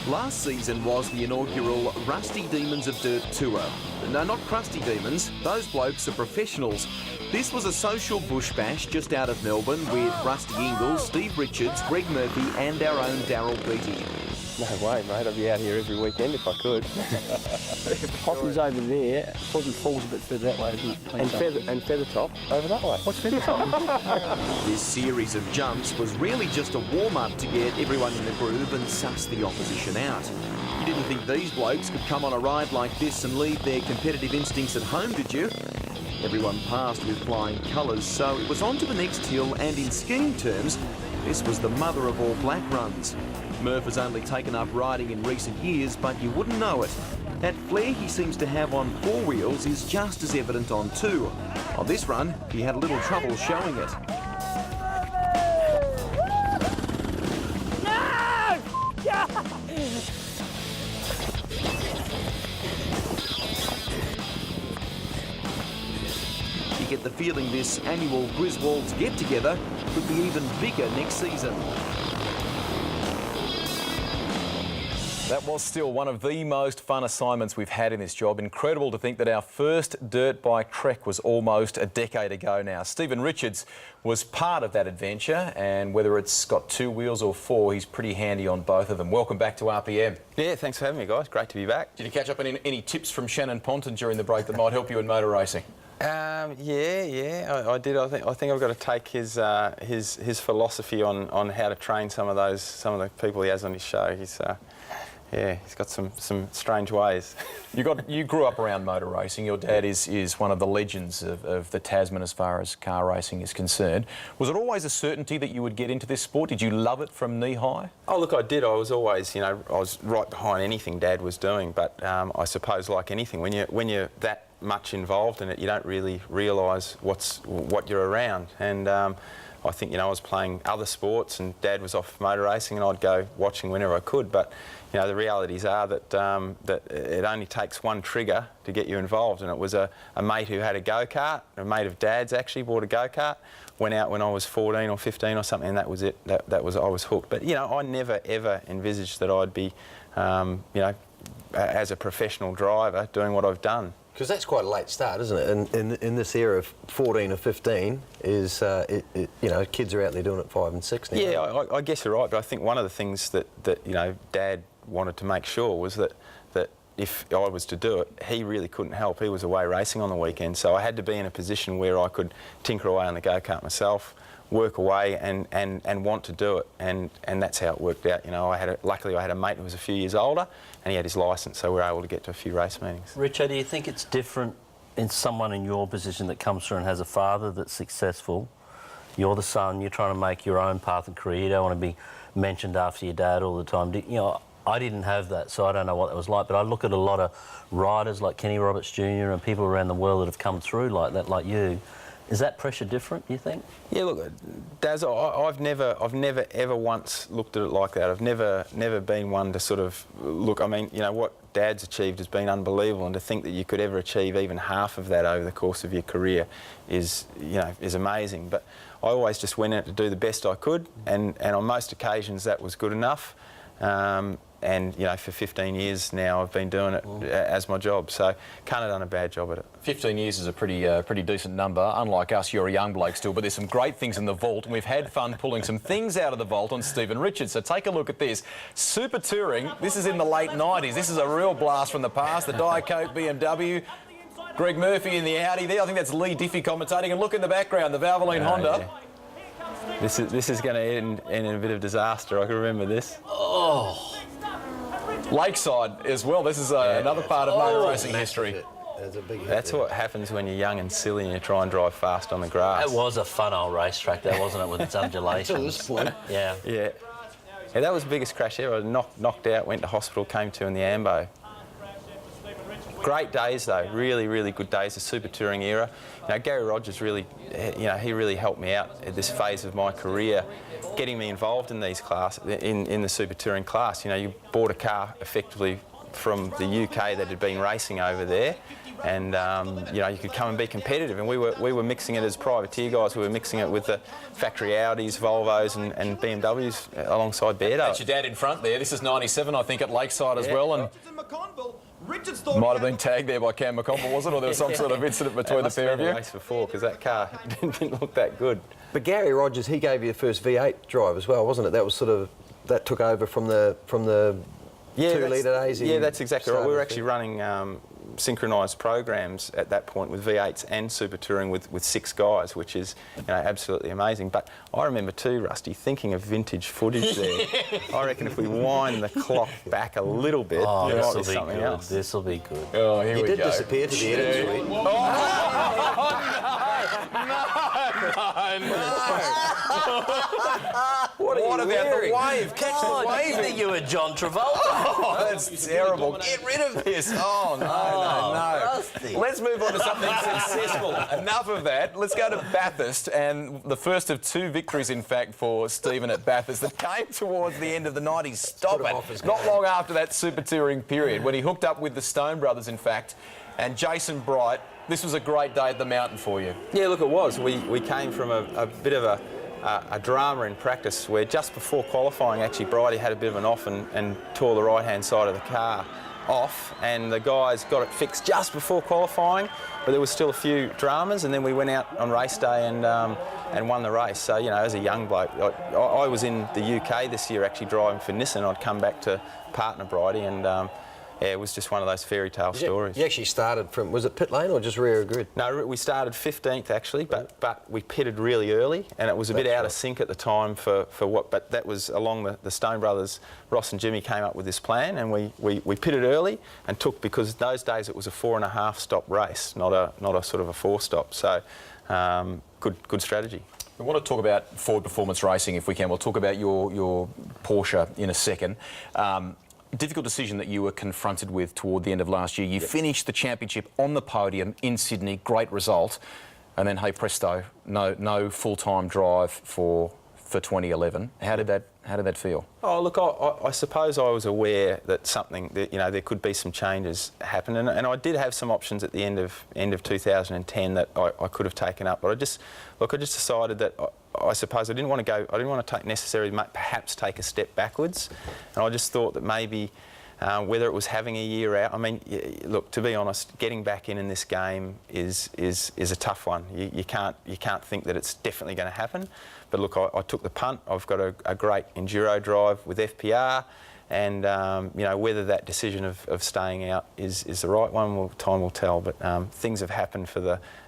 Last season was the inaugural Rusty Demons of Dirt Tour. No, not Crusty Demons, those blokes are professionals. This was a social bush bash just out of Melbourne with Rusty Ingles, Steve Richards, Greg Murphy and our own Daryl Beattie. No way, mate. I'd be out here every weekend if I could. Poppy's over there. Poppy falls a bit further that way, isn't it? And Feathertop over that way. What's Feathertop? This series of jumps was really just a warm-up to get everyone in the groove and suss the opposition out. You didn't think these blokes could come on a ride like this and leave their competitive instincts at home, did you? Everyone passed with flying colours, so it was on to the next hill, and in skiing terms, this was the mother of all black runs. Murph has only taken up riding in recent years, but you wouldn't know it. That flair he seems to have on 4 wheels is just as evident on 2. On this run, he had a little trouble showing it. You get the feeling this annual Griswold's get-together could be even bigger next season. That was still one of the most fun assignments we've had in this job. Incredible to think that our first dirt bike trek was almost a decade ago now. Stephen Richards was part of that adventure, and whether it's got 2 wheels or 4, he's pretty handy on both of them. Welcome back to RPM. Yeah, thanks for having me, guys. Great to be back. Did you catch up on any tips from Shannon Ponton during the break that might help you in motor racing? I did. I think I've got to take his philosophy on how to train some of the people he has on his show. He's got some strange ways. You grew up around motor racing. Your dad is one of the legends of the Tasman as far as car racing is concerned. Was it always a certainty that you would get into this sport? Did you love it from knee high? Oh, look, I did. I was always, I was right behind anything Dad was doing. But I suppose, like anything, when you're that much involved in it, you don't really realise what you're around. And I think, I was playing other sports and Dad was off motor racing and I'd go watching whenever I could. But the realities are that that it only takes one trigger to get you involved, and it was a mate who had a go-kart, a mate of Dad's actually bought a go-kart, went out when I was 14 or 15 or something, and that was it. I was hooked. But I never ever envisaged that I'd be as a professional driver doing what I've done. Because that's quite a late start, isn't it? And in this era of 14 or 15 is, kids are out there doing it 5 and 6 now. Yeah, I guess you're right, but I think one of the things that Dad wanted to make sure was that if I was to do it, he really couldn't help. He was away racing on the weekend, so I had to be in a position where I could tinker away on the go-kart myself, work away and want to do it, and that's how it worked out. Luckily I had a mate who was a few years older and he had his licence, so we were able to get to a few race meetings. Richard, do you think it's different in someone in your position that comes through and has a father that's successful? You're the son, you're trying to make your own path and career, you don't want to be mentioned after your dad all the time. I didn't have that, so I don't know what that was like, but I look at a lot of riders like Kenny Roberts Jr. and people around the world that have come through like that, like you. Is that pressure different, do you think? Yeah, look, Daz, I've never ever once looked at it like that. I've never been one to sort of look. I mean, what Dad's achieved has been unbelievable, and to think that you could ever achieve even half of that over the course of your career is amazing. But I always just went out to do the best I could, and on most occasions that was good enough. And for 15 years now I've been doing it as my job, so can't have done a bad job at it. 15 years is a pretty decent number. Unlike us, you're a young bloke still, but there's some great things in the vault, and we've had fun pulling some things out of the vault on Stephen Richards. So take a look at this. Super Touring, this is in the late 90s. This is a real blast from the past. The Diet Coke BMW, Greg Murphy in the Audi there. I think that's Lee Diffie commentating, and look in the background, the Valvoline Honda. Yeah. This is going to end in a bit of disaster. I can remember this. Oh. Lakeside as well. This is another part of motor racing history. That's what happens when you're young and silly and you try and drive fast on the grass. It was a fun old racetrack, though, wasn't it, with its undulations? Until this point. Yeah. Yeah, that was the biggest crash ever. I knocked out, went to hospital, came to in the Ambo. Great days though, really good days, the Super Touring era. Gary Rogers really, he really helped me out at this phase of my career, getting me involved in these in the Super Touring class. You bought a car effectively from the UK that had been racing over there, you know, you could come and be competitive. And we were mixing it as privateer guys. We were mixing it with the factory Audis, Volvos, and BMWs alongside Beardo. That's your dad in front there. This is 97, I think, at Lakeside as well. And might have been tagged there by Cam McConville, was it? Or there was some sort of incident between the pair of you? It race before, because that car didn't look that good. But Gary Rogers, he gave you the first V8 drive as well, wasn't it? That was sort of, that took over from the 2-litre days. Yeah, that's exactly right. We were actually running synchronised programs at that point with V8s and Super Touring with 6 guys, which is, you know, absolutely amazing. But I remember too, Rusty, thinking of vintage footage there. I reckon if we wind the clock back a little bit, there might be something else. This will be good. Oh, here we go. He did disappear to the edit suite. What about the wave? Catch the I wave. think you were John Travolta. Oh, that's terrible. Get rid of this. Oh, no. Rusty. Let's move on to something successful. Enough of that. Let's go to Bathurst, and the first of 2 victories, in fact, for Stephen at Bathurst that came towards the end of the 90s. Stop it. Not long after that Super Touring period, when he hooked up with the Stone Brothers, in fact, and Jason Bright. This was a great day at the mountain for you. Yeah, look, it was. We came from a bit of a drama in practice where just before qualifying, actually, Brighty had a bit of an off and tore the right-hand side of the car off, and the guys got it fixed just before qualifying, but there was still a few dramas, and then we went out on race day and won the race. So, you know, as a young bloke, I was in the UK this year actually driving for Nissan. I'd come back to partner Brighty, and yeah, it was just one of those fairy tale stories. You actually started from, was it pit lane or just rear of grid? No, we started 15th actually, but we pitted really early, and it was a bit out of sync at the time for what. But that was along the Stone Brothers. Ross and Jimmy came up with this plan, and we pitted early and took, because those days it was a 4.5 stop race, not a sort of a 4 stop. So good strategy. We want to talk about Ford Performance Racing if we can. We'll talk about your Porsche in a second. Difficult decision that you were confronted with toward the end of last year. You finished the championship on the podium in Sydney, great result, and then hey presto, no full-time drive for 2011. How did that feel? Oh look, I suppose I was aware that there could be some changes happen, and I did have some options at the end of 2010 that I could have taken up, but I just decided that. I suppose I didn't want to take necessarily, perhaps take a step backwards, and I just thought that maybe whether it was having a year out. I mean, look, to be honest, getting back in this game is a tough one. You can't think that it's definitely going to happen. But look, I took the punt. I've got a great enduro drive with FPR. And you know, whether that decision of staying out is the right one, well, time will tell. But things have happened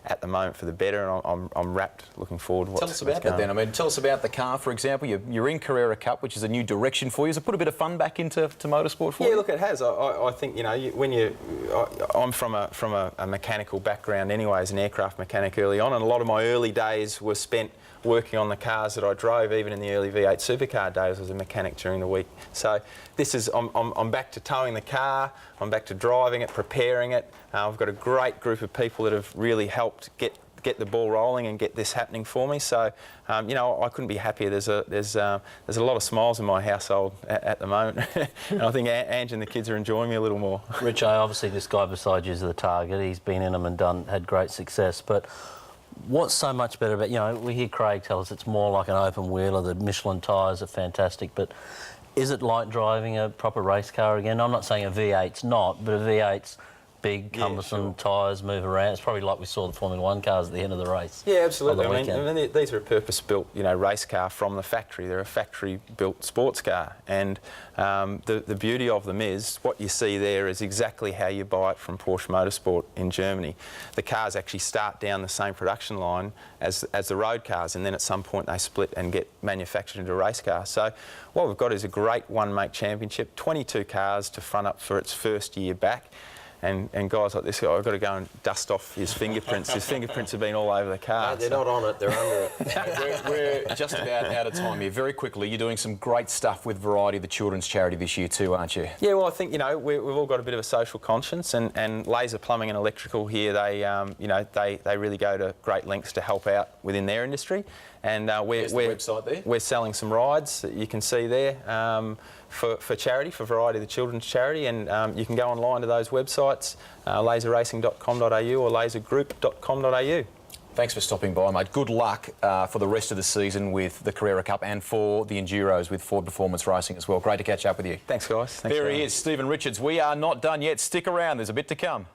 at the moment for the better, and I'm rapt looking forward. Tell us about that then. I mean, tell us about the car, for example. You're in Carrera Cup, which is a new direction for you. Has it put a bit of fun back into motorsport for you? Yeah, look, it has. I think, you know, I'm from a mechanical background anyway, as an aircraft mechanic early on, and a lot of my early days were spent working on the cars that I drove. Even in the early V8 supercar days, I was a mechanic during the week. So this is, I'm back to towing the car, I'm back to driving it, preparing it. I've got a great group of people that have really helped get the ball rolling and get this happening for me. So, you know, I couldn't be happier. There's a lot of smiles in my household at the moment, and I think Ange and the kids are enjoying me a little more. Richo, obviously this guy beside you is the target. He's been in them and had great success, but what's so much better about, you know, we hear Craig tell us it's more like an open wheeler, the Michelin tyres are fantastic, but is it like driving a proper race car again? I'm not saying a V8's not, but a V8's big, cumbersome, tyres move around. It's probably like we saw the Formula 1 cars at the end of the race. Yeah, absolutely. I mean, these are a purpose-built, you know, race car from the factory. They're a factory-built sports car, and the beauty of them is what you see there is exactly how you buy it from Porsche Motorsport in Germany. The cars actually start down the same production line as the road cars, and then at some point they split and get manufactured into a race car. So what we've got is a great one-make championship, 22 cars to front up for its first year back. And guys like this guy, I've got to go and dust off his fingerprints. His fingerprints have been all over the car. No, they're not on it, they're under it. We're just about out of time here. Very quickly, you're doing some great stuff with Variety, the children's charity, this year too, aren't you? Yeah, well, I think, you know, we've all got a bit of a social conscience, and Laser Plumbing and Electrical here, they, you know, they really go to great lengths to help out within their industry. And Here's the website there. we're selling some rides that you can see there for charity, for Variety the Children's Charity, and you can go online to those websites, laserracing.com.au or lasergroup.com.au. Thanks for stopping by, mate. Good luck for the rest of the season with the Carrera Cup and for the Enduros with Ford Performance Racing as well. Great to catch up with you. Thanks, guys. Thanks There he is, Stephen Richards. We are not done yet. Stick around. There's a bit to come.